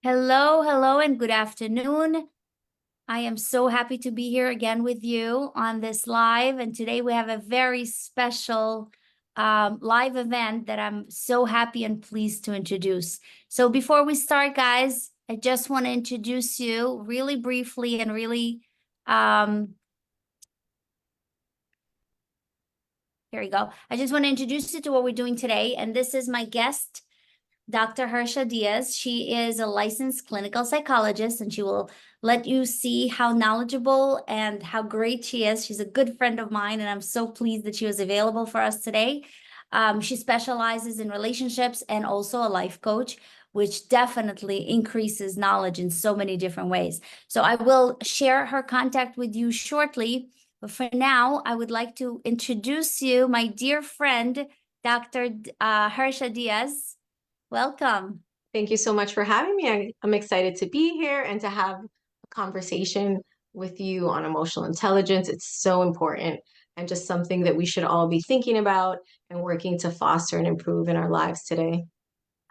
Hello, hello, and good afternoon. I am so happy to be here again with you on this live. And today we have a very special live event that I'm so happy and pleased to introduce. So before we start, guys, I just want to introduce you really briefly and really, here we go. I just want to introduce you to what we're doing today. And this is my guest, Dr. Hersha Diaz. She is a licensed clinical psychologist, and she will let you see how knowledgeable and how great she is. She's a good friend of mine, and I'm so pleased that she was available for us today. She specializes in relationships and also a life coach, which definitely increases knowledge in so many different ways. So I will share her contact with you shortly. But for now, I would like to introduce you, my dear friend, Dr. Hersha Diaz. Welcome. Thank you so much for having me. I'm excited to be here and to have a conversation with you on emotional intelligence. It's so important and just something that we should all be thinking about and working to foster and improve in our lives today.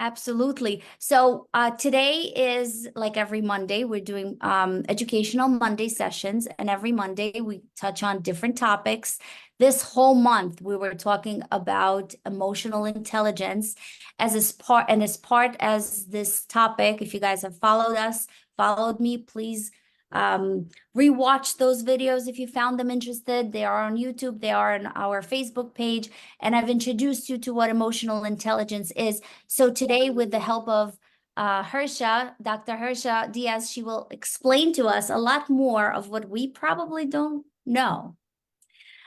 Absolutely. So today is like every Monday, we're doing educational Monday sessions, and every Monday we touch on different topics. This whole month we were talking about emotional intelligence as this topic. If you guys have followed me, please rewatch those videos if you found them interested. They are on YouTube, they are on our Facebook page, and I've introduced you to what emotional intelligence is. So today, with the help of Dr. Hersha Diaz, she will explain to us a lot more of what we probably don't know.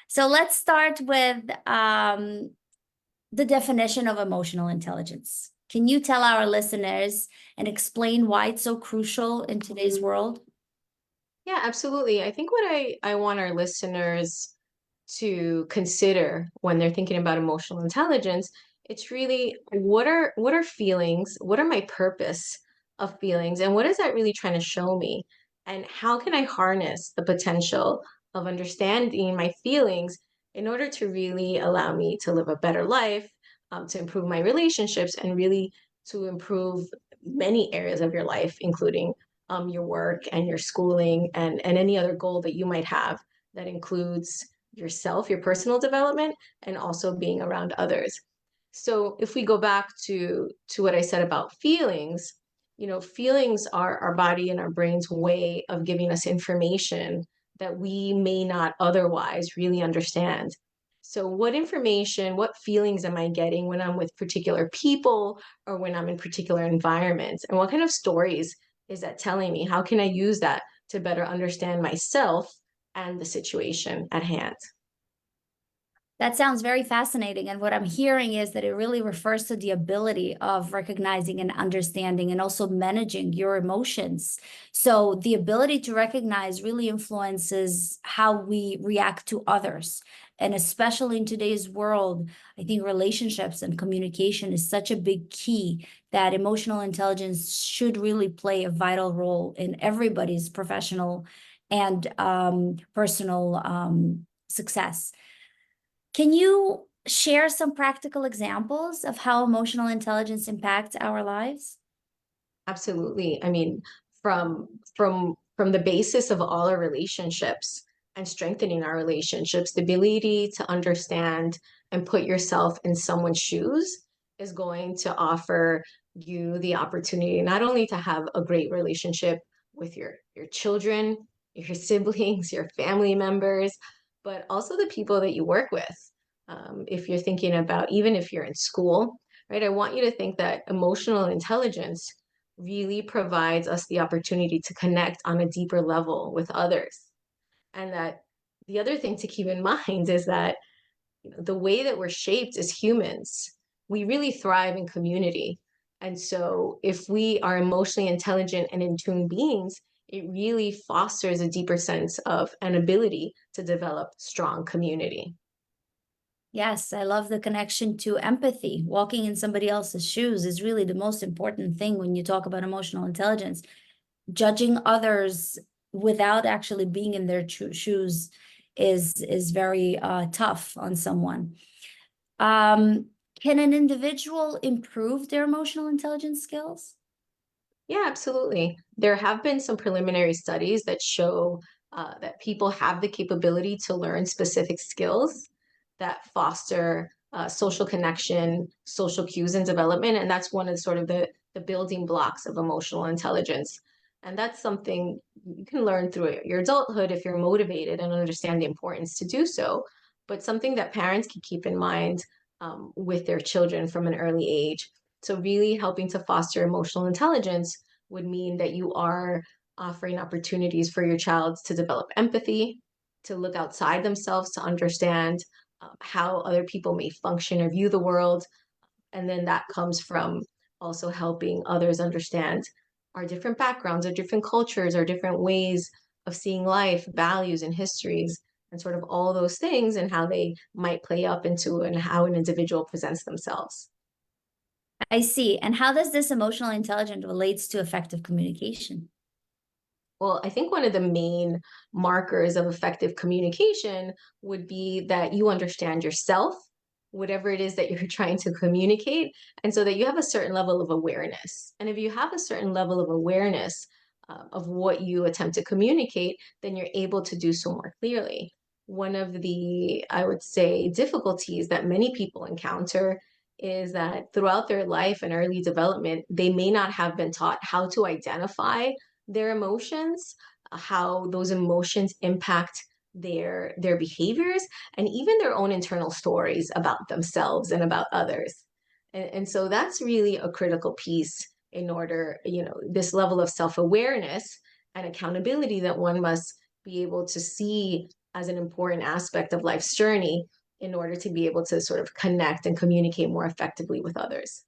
So let's start with the definition of emotional intelligence. Can you tell our listeners and explain why it's so crucial in today's world? Yeah, absolutely. I think what I want our listeners to consider when they're thinking about emotional intelligence, it's really what are feelings? What are my purpose of feelings? And what is that really trying to show me? And how can I harness the potential of understanding my feelings in order to really allow me to live a better life, to improve my relationships, and really to improve many areas of your life, including your work and your schooling and any other goal that you might have that includes yourself, your personal development, and also being around others. So if we go back to what I said about feelings, feelings are our body and our brain's way of giving us information that we may not otherwise really understand. So what feelings am I getting when I'm with particular people or when I'm in particular environments? And what kind of stories is that telling me? How can I use that to better understand myself and the situation at hand? That sounds very fascinating. And what I'm hearing is that it really refers to the ability of recognizing and understanding and also managing your emotions. So the ability to recognize really influences how we react to others. And especially in today's world, I think relationships and communication is such a big key that emotional intelligence should really play a vital role in everybody's professional and personal success. Can you share some practical examples of how emotional intelligence impacts our lives? Absolutely. I mean, from the basis of all our relationships and strengthening our relationships, the ability to understand and put yourself in someone's shoes is going to offer you the opportunity not only to have a great relationship with your children, your siblings, your family members, but also the people that you work with. If you're thinking about, even if you're in school, right? I want you to think that emotional intelligence really provides us the opportunity to connect on a deeper level with others. And that the other thing to keep in mind is that the way that we're shaped as humans, we really thrive in community. And so if we are emotionally intelligent and in tune beings, it really fosters a deeper sense of an ability to develop strong community. Yes, I love the connection to empathy. Walking in somebody else's shoes is really the most important thing when you talk about emotional intelligence. Judging others without actually being in their shoes is very tough on someone. Um, can an individual improve their emotional intelligence skills? Yeah, absolutely. There have been some preliminary studies that show that people have the capability to learn specific skills that foster social connection, social cues, and development. And that's one of sort of the building blocks of emotional intelligence. And that's something you can learn through your adulthood if you're motivated and understand the importance to do so. But something that parents can keep in mind with their children from an early age. So, really helping to foster emotional intelligence would mean that you are offering opportunities for your child to develop empathy, to look outside themselves, to understand how other people may function or view the world. And then that comes from also helping others understand our different backgrounds, our different cultures, our different ways of seeing life, values, and histories, and sort of all those things and how they might play up into and how an individual presents themselves. I see. And how does this emotional intelligence relates to effective communication? Well, I think one of the main markers of effective communication would be that you understand yourself, whatever it is that you're trying to communicate, and so that you have a certain level of awareness. And if you have a certain level of awareness of what you attempt to communicate, then you're able to do so more clearly. One of the, I would say, difficulties that many people encounter is that throughout their life and early development, they may not have been taught how to identify their emotions, how those emotions impact their behaviors, and even their own internal stories about themselves and about others. And so that's really a critical piece in order, this level of self-awareness and accountability that one must be able to see as an important aspect of life's journey in order to be able to sort of connect and communicate more effectively with others.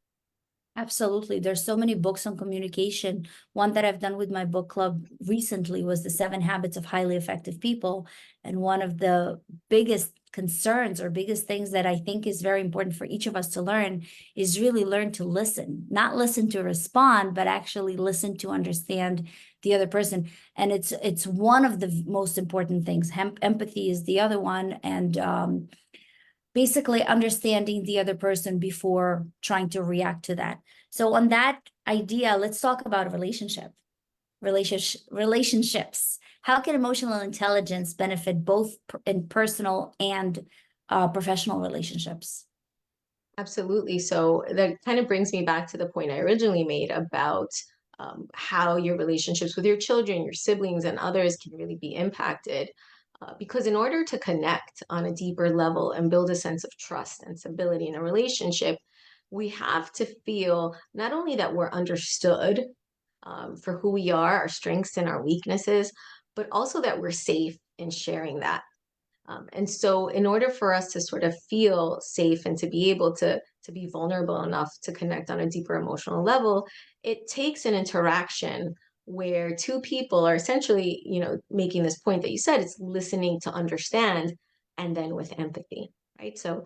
Absolutely. There's so many books on communication. One that I've done with my book club recently was The 7 Habits of Highly Effective People. And one of the biggest concerns or biggest things that I think is very important for each of us to learn is really learn to listen, not listen to respond, but actually listen to understand the other person. And it's one of the most important things. Empathy is the other one. And basically understanding the other person before trying to react to that. So on that idea, let's talk about a relationships. How can emotional intelligence benefit both in personal and professional relationships? Absolutely. So that kind of brings me back to the point I originally made about how your relationships with your children, your siblings, and others can really be impacted. Because in order to connect on a deeper level and build a sense of trust and stability in a relationship, we have to feel not only that we're understood for who we are, our strengths and our weaknesses, but also that we're safe in sharing that. And so, in order for us to sort of feel safe and to be able to be vulnerable enough to connect on a deeper emotional level, it takes an interaction where two people are essentially, making this point that you said, it's listening to understand, and then with empathy, right? So,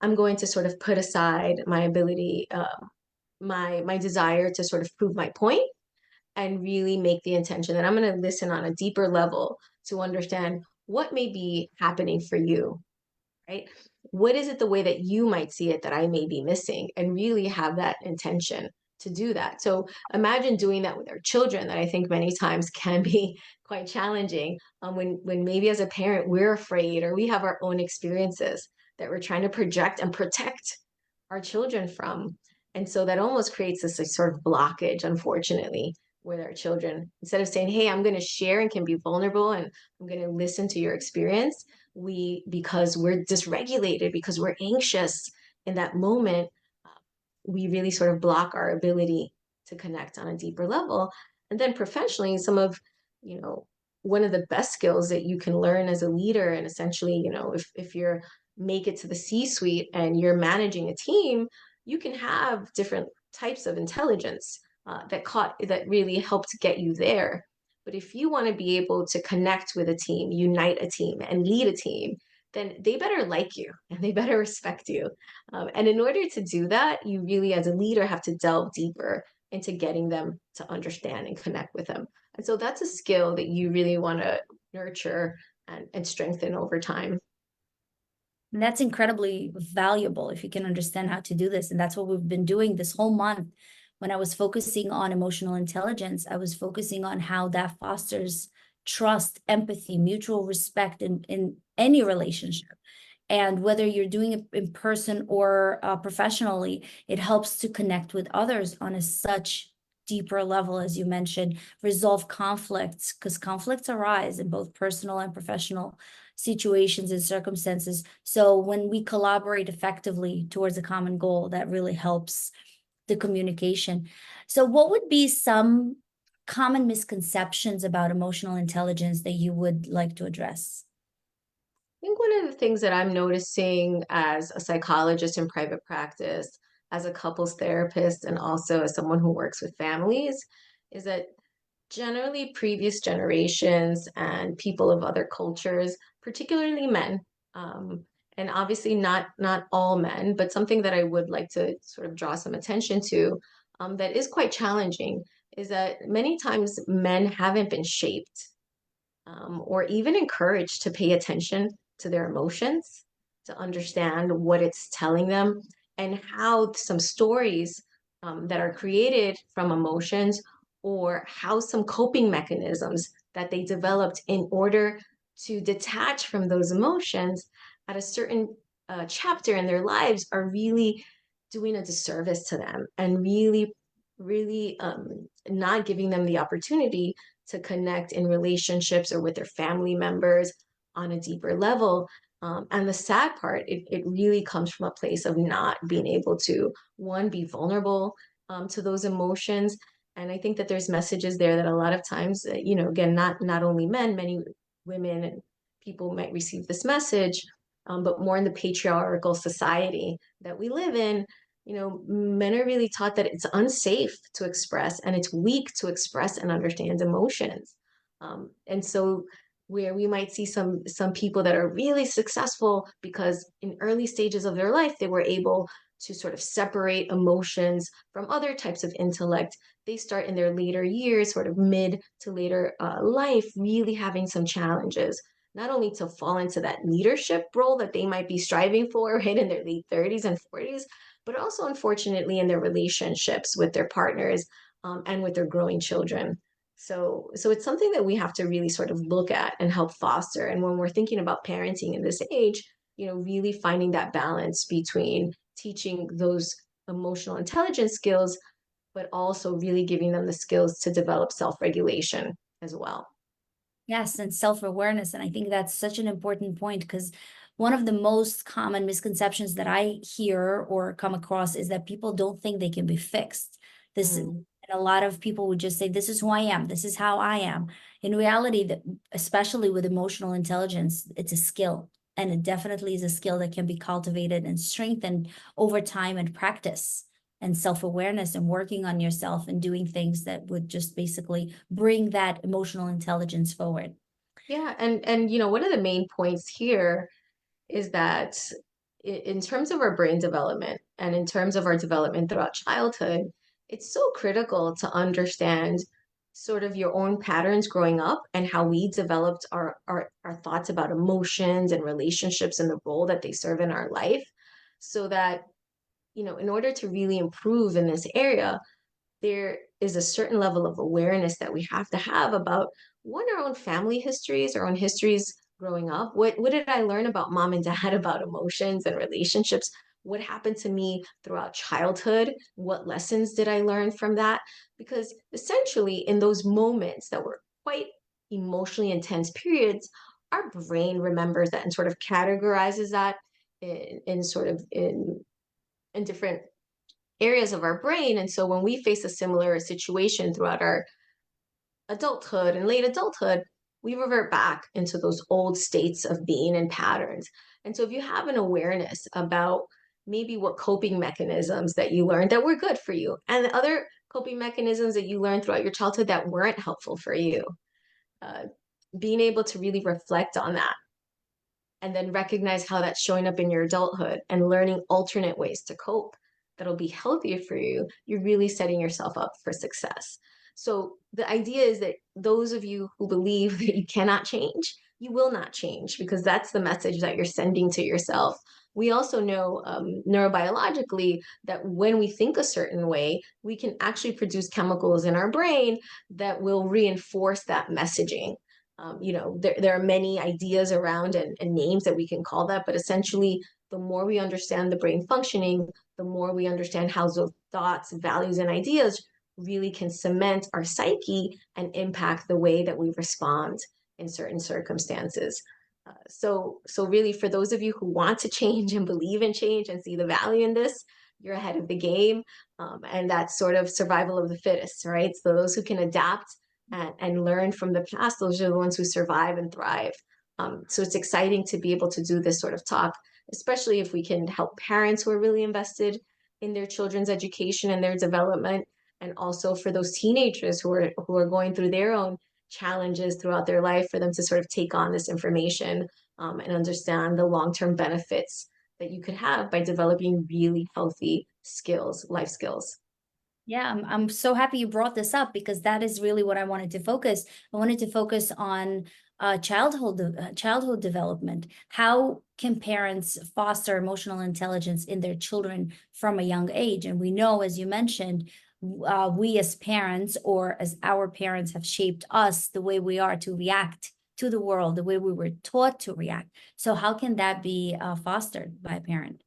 I'm going to sort of put aside my ability, my desire to sort of prove my point and really make the intention that I'm going to listen on a deeper level to understand what may be happening for you, right? What is it the way that you might see it that I may be missing, and really have that intention to do that. So imagine doing that with our children, that I think many times can be quite challenging when maybe as a parent we're afraid or we have our own experiences that we're trying to project and protect our children from. And so that almost creates this like, sort of blockage, unfortunately, with our children. Instead of saying, hey, I'm going to share and can be vulnerable and I'm going to listen to your experience, because we're dysregulated, because we're anxious in that moment, we really sort of block our ability to connect on a deeper level. And then professionally, some of, you know, one of the best skills that you can learn as a leader, and essentially, if you're make it to the C-suite and you're managing a team, you can have different types of intelligence that really help to get you there. But if you want to be able to connect with a team, unite a team, and lead a team, then they better like you and they better respect you. And in order to do that, you really, as a leader, have to delve deeper into getting them to understand and connect with them. And so that's a skill that you really want to nurture and strengthen over time. And that's incredibly valuable if you can understand how to do this. And that's what we've been doing this whole month when I was focusing on emotional intelligence, I was focusing on how that fosters trust, empathy, mutual respect in any relationship. And whether you're doing it in person or professionally, it helps to connect with others on a such deeper level, as you mentioned, resolve conflicts, because conflicts arise in both personal and professional situations and circumstances. So when we collaborate effectively towards a common goal, that really helps the communication. So what would be some common misconceptions about emotional intelligence that you would like to address? Think one of the things that I'm noticing as a psychologist in private practice, as a couples therapist, and also as someone who works with families, is that generally previous generations and people of other cultures, particularly men, um, and obviously not all men, but something that I would like to sort of draw some attention to, that is quite challenging, is that many times men haven't been shaped or even encouraged to pay attention to their emotions, to understand what it's telling them, and how some stories that are created from emotions, or how some coping mechanisms that they developed in order to detach from those emotions at a certain chapter in their lives are really doing a disservice to them, and really not giving them the opportunity to connect in relationships or with their family members on a deeper level. And the sad part, it really comes from a place of not being able to, one, be vulnerable to those emotions. And I think that there's messages there that a lot of times, again, not only men, many women and people might receive this message, but more in the patriarchal society that we live in, men are really taught that it's unsafe to express and it's weak to express and understand emotions. And so where we might see some people that are really successful because in early stages of their life they were able to sort of separate emotions from other types of intellect, they start in their later years, sort of mid to later life, really having some challenges, not only to fall into that leadership role that they might be striving for right in their late 30s and 40s, but also unfortunately in their relationships with their partners, and with their growing children. So it's something that we have to really sort of look at and help foster. And when we're thinking about parenting in this age, really finding that balance between teaching those emotional intelligence skills, but also really giving them the skills to develop self-regulation as well. Yes, and self-awareness. And I think that's such an important point because one of the most common misconceptions that I hear or come across is that people don't think they can be fixed. And Mm. a lot of people would just say, this is who I am, this is how I am. In reality, that especially with emotional intelligence, it's a skill. And it definitely is a skill that can be cultivated and strengthened over time and practice and self-awareness and working on yourself and doing things that would just basically bring that emotional intelligence forward. Yeah, and one of the main points here is that in terms of our brain development and in terms of our development throughout childhood, it's so critical to understand sort of your own patterns growing up and how we developed our thoughts about emotions and relationships and the role that they serve in our life, so that, in order to really improve in this area, there is a certain level of awareness that we have to have about, one, our own family histories, our own histories growing up. What did I learn about mom and dad about emotions and relationships? What happened to me throughout childhood? What lessons did I learn from that? Because essentially, in those moments that were quite emotionally intense periods, our brain remembers that and sort of categorizes that in sort of in different areas of our brain. And so when we face a similar situation throughout our adulthood and late adulthood, we revert back into those old states of being and patterns. And so if you have an awareness about maybe what coping mechanisms that you learned that were good for you, and the other coping mechanisms that you learned throughout your childhood that weren't helpful for you, uh, being able to really reflect on that and then recognize how that's showing up in your adulthood and learning alternate ways to cope that'll be healthier for you, you're really setting yourself up for success. So the idea is that those of you who believe that you cannot change, you will not change because that's the message that you're sending to yourself. We also know neurobiologically that when we think a certain way, we can actually produce chemicals in our brain that will reinforce that messaging. There are many ideas around and names that we can call that, but essentially, the more we understand the brain functioning, the more we understand how those thoughts, values, and ideas really can cement our psyche and impact the way that we respond in certain circumstances. So really, for those of you who want to change and believe in change and see the value in this, you're ahead of the game. And that's sort of survival of the fittest, right? So those who can adapt and learn from the past, those are the ones who survive and thrive. So it's exciting to be able to do this sort of talk, especially if we can help parents who are really invested in their children's education and their development, and also for those teenagers who are going through their own challenges throughout their life, for them to sort of take on this information and understand the long-term benefits that you could have by developing really healthy skills, life skills. Yeah, I'm so happy you brought this up because that is really what I wanted to focus. I wanted to focus on childhood development. How can parents foster emotional intelligence in their children from a young age? And we know, as you mentioned, we as parents, or as our parents have shaped us the way we are to react to the world, the way we were taught to react. So how can that be fostered by a parent?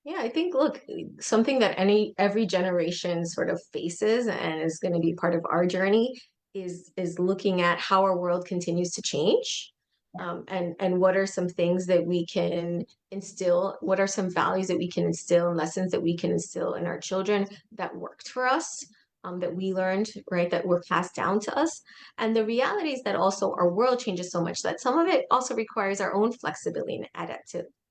Yeah, I think, look, something that every generation sort of faces and is going to be part of our journey is looking at how our world continues to change. And what are some things that we can instill? What are some values that we can instill and lessons that we can instill in our children that worked for us, that we learned, right, that were passed down to us? And the reality is that also our world changes so much that some of it also requires our own flexibility and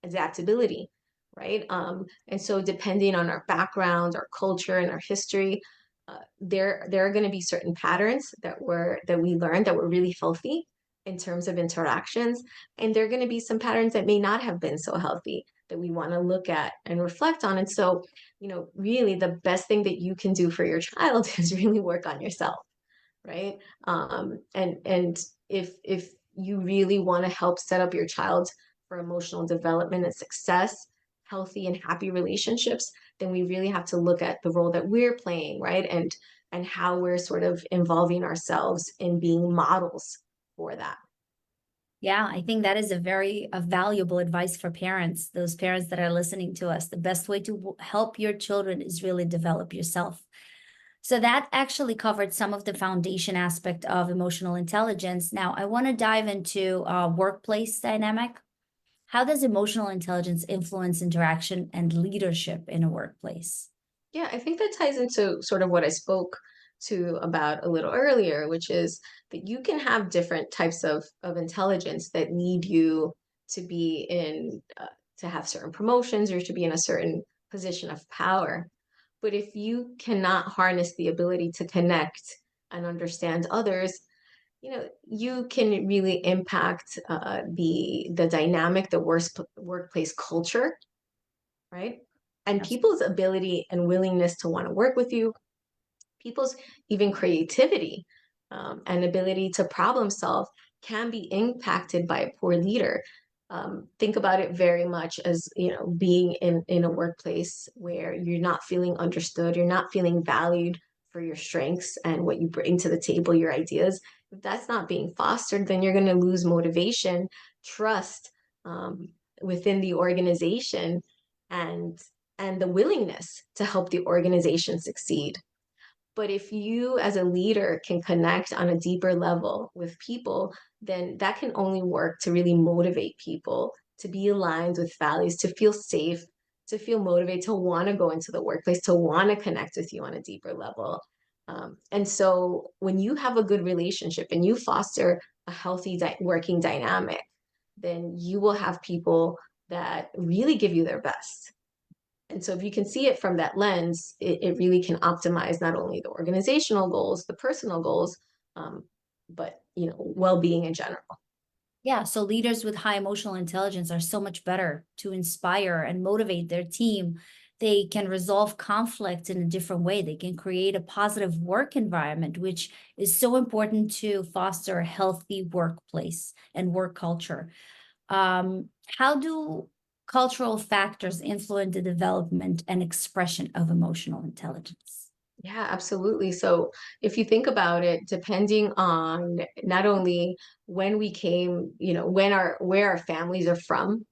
adaptability, right? And so depending on our background, our culture, and our history, there are going to be certain patterns that we learned that were really healthy in terms of interactions, and there are going to be some patterns that may not have been so healthy that we want to look at and reflect on. And so, really, the best thing that you can do for your child is really work on yourself, right? And if you really want to help set up your child for emotional development and success, healthy and happy relationships, then we really have to look at the role that we're playing, right? And how we're sort of involving ourselves in being models for that. Yeah, I think that is a valuable advice for parents, those parents that are listening to us. The best way to help your children is really develop yourself. So that actually covered some of the foundation aspect of emotional intelligence. Now, I want to dive into workplace dynamic. How does emotional intelligence influence interaction and leadership in a workplace? Yeah, I think that ties into sort of what I spoke to about a little earlier, which is that you can have different types of intelligence that need you to be to have certain promotions or to be in a certain position of power. But if you cannot harness the ability to connect and understand others, you can really impact the dynamic, the worst workplace culture, right? And people's ability and willingness to want to work with you, people's even creativity and ability to problem solve can be impacted by a poor leader. Think about it very much as, being in a workplace where you're not feeling understood, you're not feeling valued for your strengths and what you bring to the table, your ideas. If that's not being fostered, then you're going to lose motivation, trust um, within the organization, and the willingness to help the organization succeed. But if you as a leader can connect on a deeper level with people, then that can only work to really motivate people to be aligned with values, to feel safe, to feel motivated, to want to go into the workplace, to want to connect with you on a deeper level. And so when you have a good relationship and you foster a healthy working dynamic, then you will have people that really give you their best. And so if you can see it from that lens, it really can optimize not only the organizational goals, the personal goals, um, but well-being in general. Yeah, so leaders with high emotional intelligence are so much better to inspire and motivate their team They can resolve conflict in a different way. They can create a positive work environment, which is so important to foster a healthy workplace and work culture. How do cultural factors influence the development and expression of emotional intelligence? Yeah, absolutely. So if you think about it, depending on not only when we came, when our where our families are from,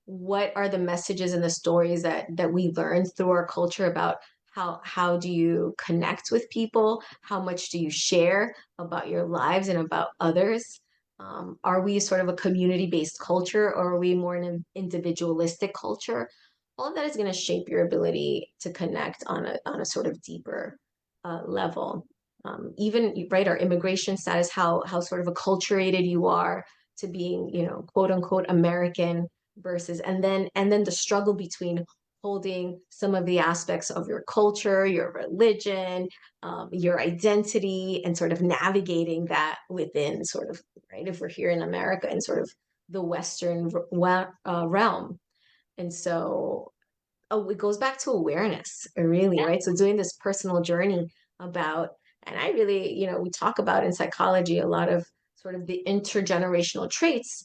what are the messages and the stories that we learn through our culture about how do you connect with people, how much do you share about your lives and about others, are we sort of a community-based culture, or are we more an individualistic culture? All of that is going to shape your ability to connect on a sort of deeper level. Even right, our immigration status, how sort of acculturated you are to being, quote unquote American versus, and then the struggle between holding some of the aspects of your culture, your religion, your identity, and sort of navigating that within sort of, right, if we're here in America and sort of the Western realm. And so, oh, it goes back to awareness, really, right? So doing this personal journey about, and I really, we talk about in psychology a lot of sort of the intergenerational traits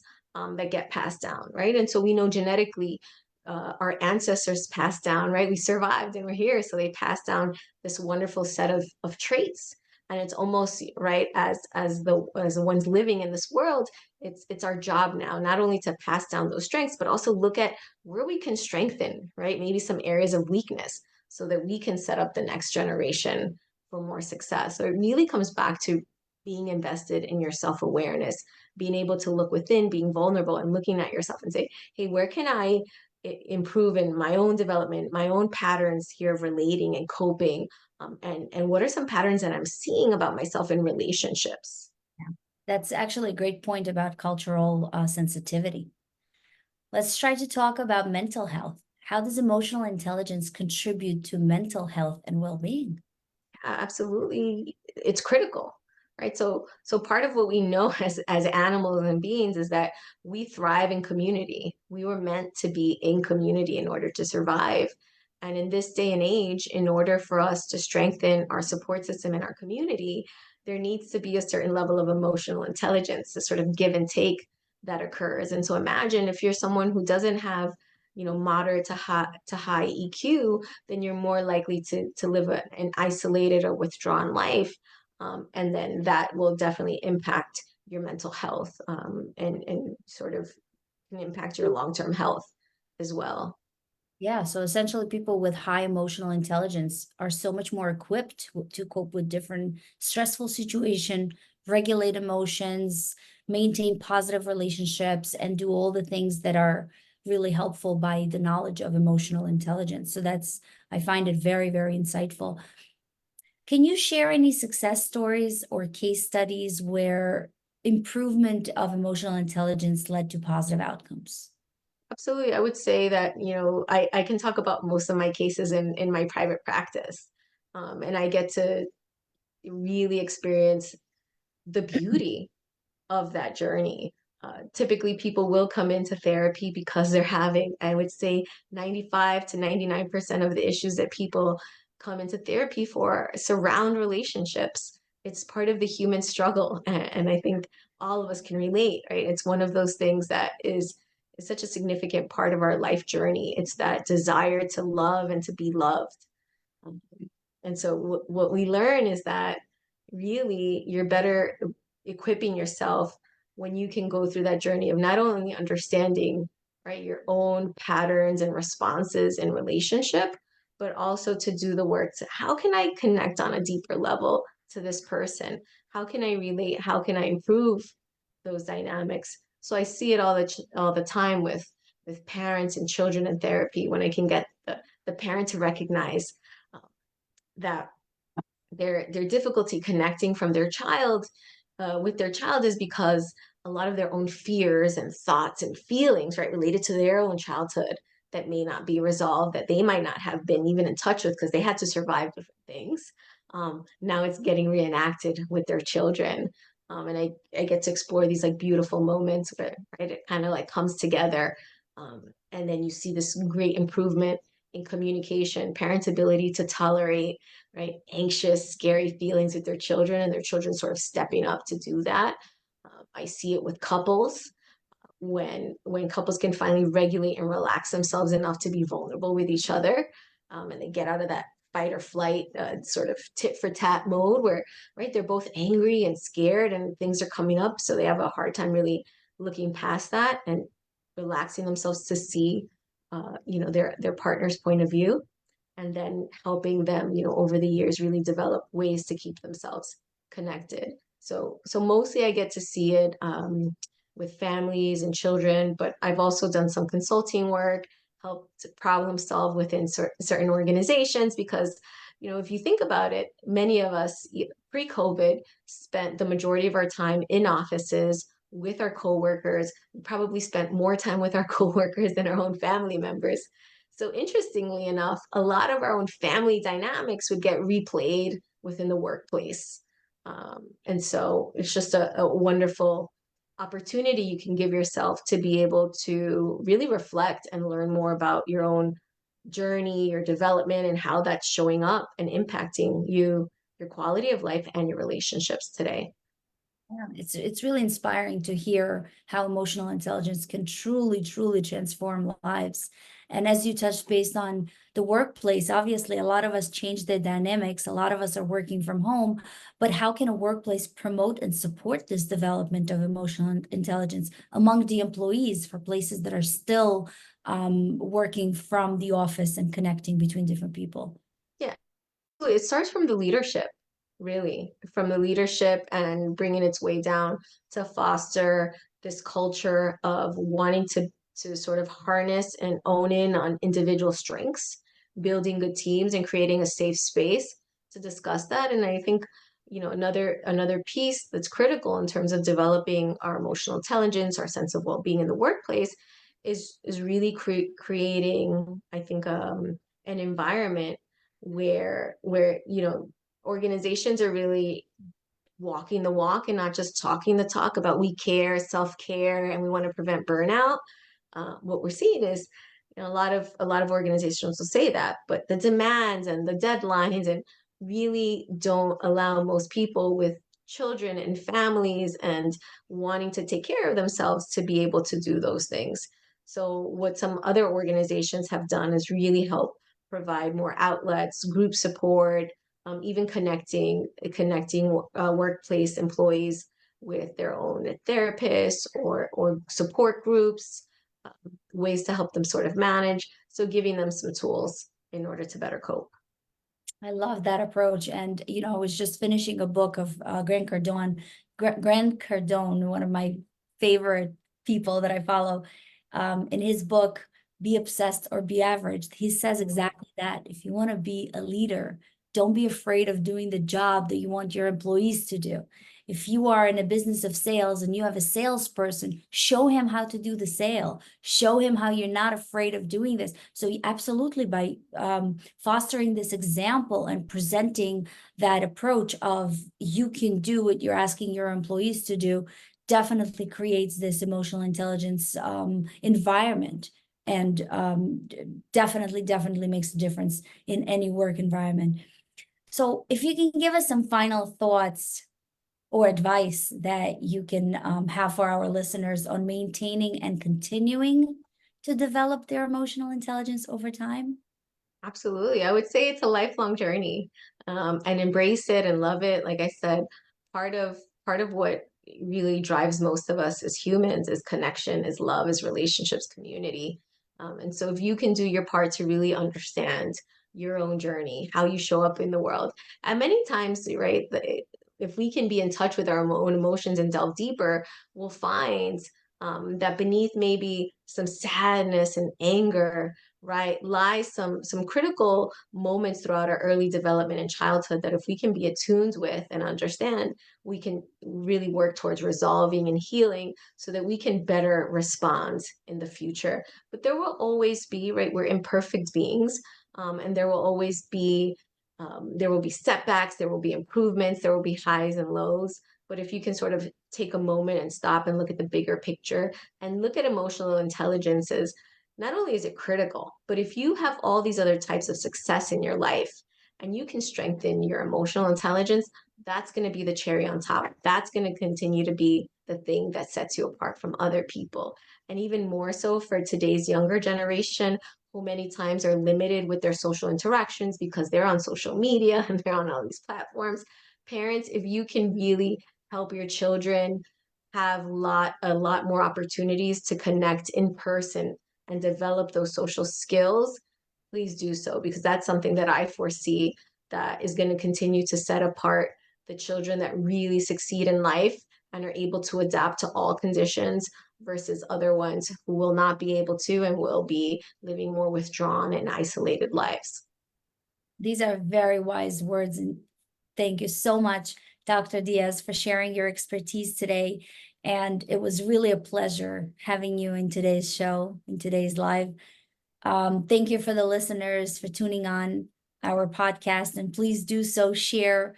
that get passed down, right? And so we know genetically our ancestors passed down, right? We survived and we're here, so they passed down this wonderful set of traits. And it's almost right as the ones living in this world, it's our job now not only to pass down those strengths, but also look at where we can strengthen, right? Maybe some areas of weakness so that we can set up the next generation for more success. So it really comes back to being invested in your self awareness, being able to look within, being vulnerable, and looking at yourself and say, hey, where can I improve in my own development, my own patterns here of relating and coping? And what are some patterns that I'm seeing about myself in relationships? That's actually a great point about cultural sensitivity. Let's try to talk about mental health. How does emotional intelligence contribute to mental health and well-being? Absolutely, it's critical, right? So part of what we know as animals and beings is that we thrive in community. We were meant to be in community in order to survive. And in this day and age, in order for us to strengthen our support system in our community, there needs to be a certain level of emotional intelligence, the sort of give and take that occurs. And so imagine if you're someone who doesn't have, moderate to high EQ, then you're more likely to live an isolated or withdrawn life. And then that will definitely impact your mental health, and sort of can impact your long-term health as well. Yeah, so essentially, people with high emotional intelligence are so much more equipped to cope with different stressful situation, regulate emotions, maintain positive relationships, and do all the things that are really helpful by the knowledge of emotional intelligence. So I find it very, very insightful. Can you share any success stories or case studies where improvement of emotional intelligence led to positive outcomes? Absolutely. I would say that, I can talk about most of my cases in my private practice. And I get to really experience the beauty of that journey. Typically, people will come into therapy because they're having, I would say, 95 to 99% of the issues that people come into therapy for surround relationships. It's part of the human struggle. And I think all of us can relate, right? It's one of those things that is such a significant part of our life journey. It's that desire to love and to be loved. Um, And so what we learn is that really you're better equipping yourself when you can go through that journey of not only understanding, right, your own patterns and responses in relationship, but also to do the work to how can I connect on a deeper level to this person? How can I relate? How can I improve those dynamics? So I see it all the time with parents and children in therapy when I can get the parent to recognize that their difficulty connecting from their child with their child is because a lot of their own fears and thoughts and feelings, right, related to their own childhood that may not be resolved, that they might not have been even in touch with because they had to survive different things. Now it's getting reenacted with their children. And I get to explore these like beautiful moments where, right, it kind of like comes together. And then you see this great improvement in communication, parents' ability to tolerate, right, anxious, scary feelings with their children, and their children sort of stepping up to do that. I see it with couples when couples can finally regulate and relax themselves enough to be vulnerable with each other, and they get out of that fight or flight sort of tit for tat mode where, right, they're both angry and scared and things are coming up, so they have a hard time really looking past that and relaxing themselves to see their partner's point of view, and then helping them, over the years really develop ways to keep themselves connected. So mostly I get to see it with families and children, but I've also done some consulting work, helped problem solve within certain organizations because, if you think about it, many of us pre-COVID spent the majority of our time in offices with our coworkers, probably spent more time with our coworkers than our own family members. So interestingly enough, a lot of our own family dynamics would get replayed within the workplace. And so it's just a wonderful opportunity you can give yourself to be able to really reflect and learn more about your own journey, your development, and how that's showing up and impacting you, your quality of life, and your relationships today. Yeah, it's really inspiring to hear how emotional intelligence can truly, truly transform lives. And as you touched based on the workplace, obviously a lot of us change the dynamics. A lot of us are working from home, but how can a workplace promote and support this development of emotional intelligence among the employees for places that are still working from the office and connecting between different people? Yeah, it starts from the leadership, really, from the leadership and bringing its way down to foster this culture of wanting to sort of harness and own in on individual strengths, building good teams and creating a safe space to discuss that. And I think, another piece that's critical in terms of developing our emotional intelligence, our sense of well-being in the workplace is really creating, I think, an environment where organizations are really walking the walk and not just talking the talk about we care, self-care, and we want to prevent burnout. What we're seeing is, a lot of organizations will say that, but the demands and the deadlines and really don't allow most people with children and families and wanting to take care of themselves to be able to do those things. So what some other organizations have done is really help provide more outlets, group support, even connecting workplace employees with their own therapists or support groups, ways to help them sort of manage. So giving them some tools in order to better cope. I love that approach. And, I was just finishing a book of Grant Cardone, Grant Cardone, one of my favorite people that I follow. In his book, Be Obsessed or Be Average, he says exactly that. If you want to be a leader, don't be afraid of doing the job that you want your employees to do. If you are in a business of sales and you have a salesperson, show him how to do the sale. Show him how you're not afraid of doing this. So absolutely, by fostering this example and presenting that approach of you can do what you're asking your employees to do, definitely creates this emotional intelligence environment, and definitely makes a difference in any work environment. So if you can give us some final thoughts or advice that you can have for our listeners on maintaining and continuing to develop their emotional intelligence over time. Absolutely. I would say it's a lifelong journey, and embrace it and love it. Like I said, part of what really drives most of us as humans is connection, is love, is relationships, community. And so if you can do your part to really understand your own journey, how you show up in the world, and many times, right, if we can be in touch with our own emotions and delve deeper, we'll find that beneath maybe some sadness and anger, right, lies some critical moments throughout our early development and childhood that if we can be attuned with and understand, we can really work towards resolving and healing so that we can better respond in the future. But there will always be, right, we're imperfect beings, and there will be setbacks, there will be improvements, there will be highs and lows. But if you can sort of take a moment and stop and look at the bigger picture and look at emotional intelligences, not only is it critical, but if you have all these other types of success in your life and you can strengthen your emotional intelligence, that's going to be the cherry on top. That's going to continue to be the thing that sets you apart from other people. And even more so for today's younger generation, who many times are limited with their social interactions because they're on social media and they're on all these platforms. Parents, if you can really help your children have a lot more opportunities to connect in person and develop those social skills, please do so, because that's something that I foresee that is going to continue to set apart the children that really succeed in life and are able to adapt to all conditions versus other ones who will not be able to and will be living more withdrawn and isolated lives. These are very wise words, and thank you so much, Dr. Diaz, for sharing your expertise today. And it was really a pleasure having you in today's show, in today's live. Thank you for the listeners for tuning on our podcast, and please do so, share,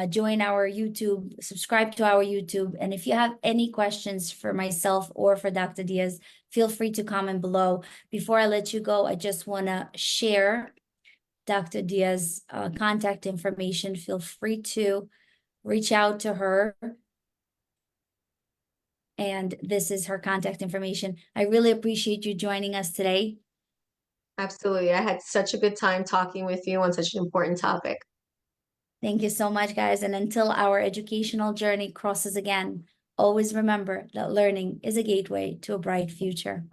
join our YouTube, subscribe to our YouTube. And if you have any questions for myself or for Dr. Diaz, feel free to comment below. Before I let you go, I just want to share Dr. Diaz's contact information. Feel free to reach out to her. And this is her contact information. I really appreciate you joining us today. Absolutely. I had such a good time talking with you on such an important topic. Thank you so much, guys. And until our educational journey crosses again, always remember that learning is a gateway to a bright future.